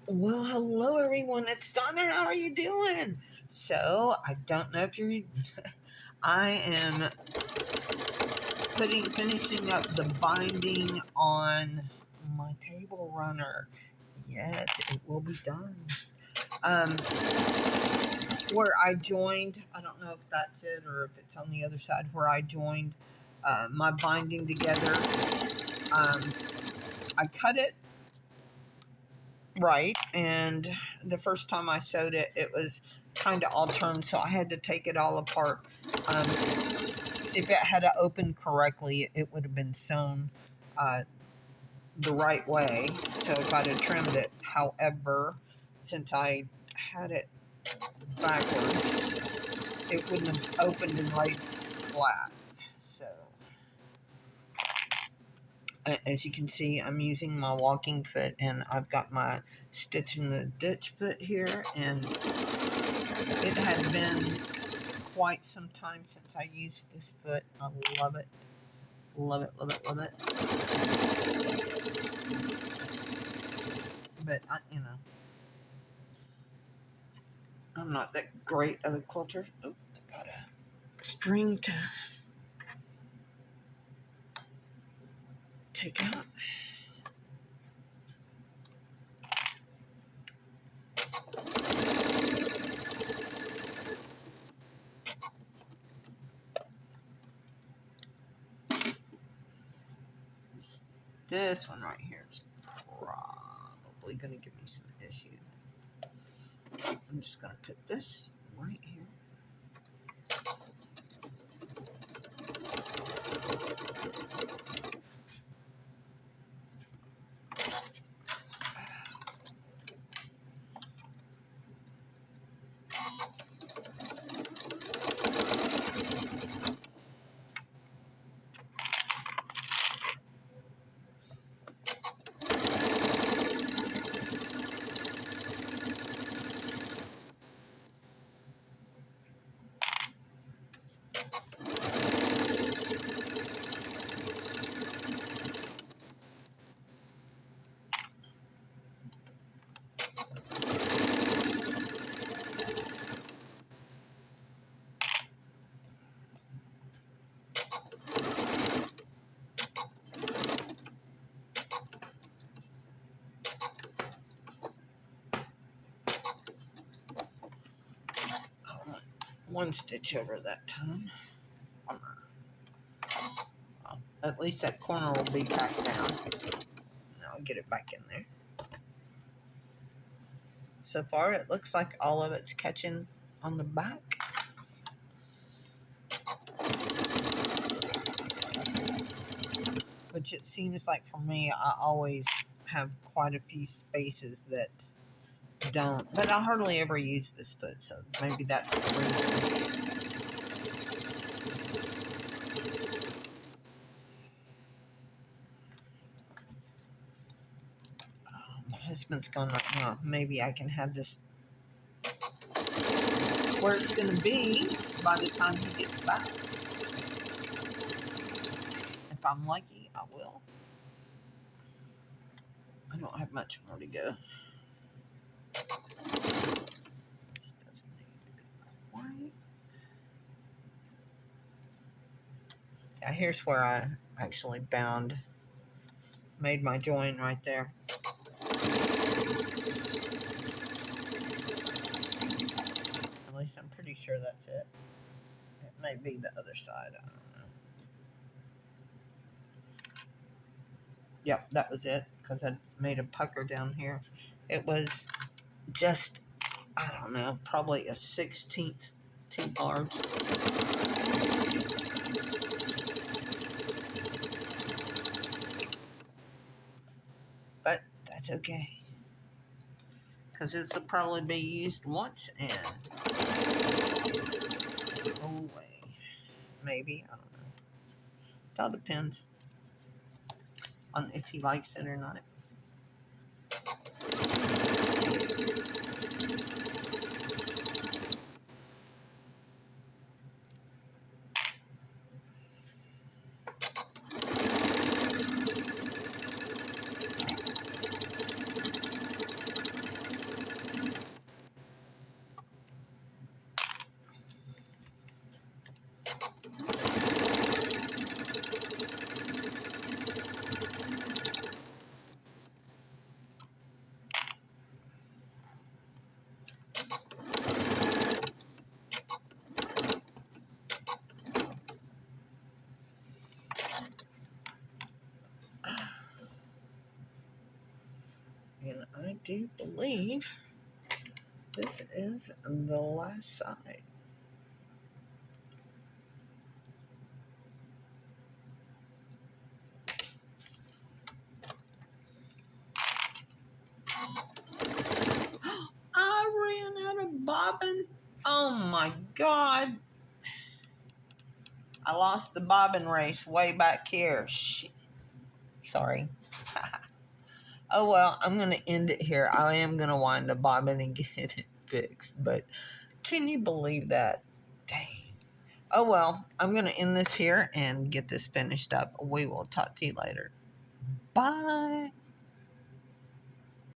Well, hello everyone. It's Donna. How are you doing? So, I don't know if you're. I am finishing up the binding on my table runner. Yes, it will be done. Um, where I joined, I don't know if that's it or if it's on the other side, where I joined my binding together. Um, I cut it right, and the first time I sewed it, it was kind of all turned, so I had to take it all apart. Um, if it had opened correctly, it would have been sewn uh, the right way. So if I'd have trimmed it, however, since I had it backwards, it wouldn't have opened and laid flat. So as you can see, I'm using my walking foot, and I've got my stitch in the ditch foot here, and it had been quite some time since I used this foot. I love it. Love it, love it, love it. But, I'm not that great of a quilter. Oh, I got a string to take out. This one right here is probably going to give me some issues. I'm just going to put this right here. One stitch over that time. Well, at least that corner will be tacked down. And I'll get it back in there. So far, it looks like all of it's catching on the back. Which it seems like for me, I always have quite a few spaces that don't. But I hardly ever use this foot, so maybe that's the reason. My husband's gone right now. Maybe I can have this where it's going to be by the time he gets back. If I'm lucky, I will. I don't have much more to go. This doesn't need to be quite. Yeah, here's where I actually made my join right there. At least I'm pretty sure that's it. It may be the other side. I don't know. Yep, that was it, because I made a pucker down here. It was just, I don't know, probably a 16th too large. But that's okay, because this will probably be used once and go away. Maybe, I don't know. It all depends on if he likes it or not. And I do believe this is the last side. I ran out of bobbin. Oh my God. I lost the bobbin race way back here. Sorry. Oh well, I'm going to end it here. I am going to wind the bobbin and get it fixed. But can you believe that? Dang. Oh well, I'm going to end this here and get this finished up. We will talk to you later. Bye.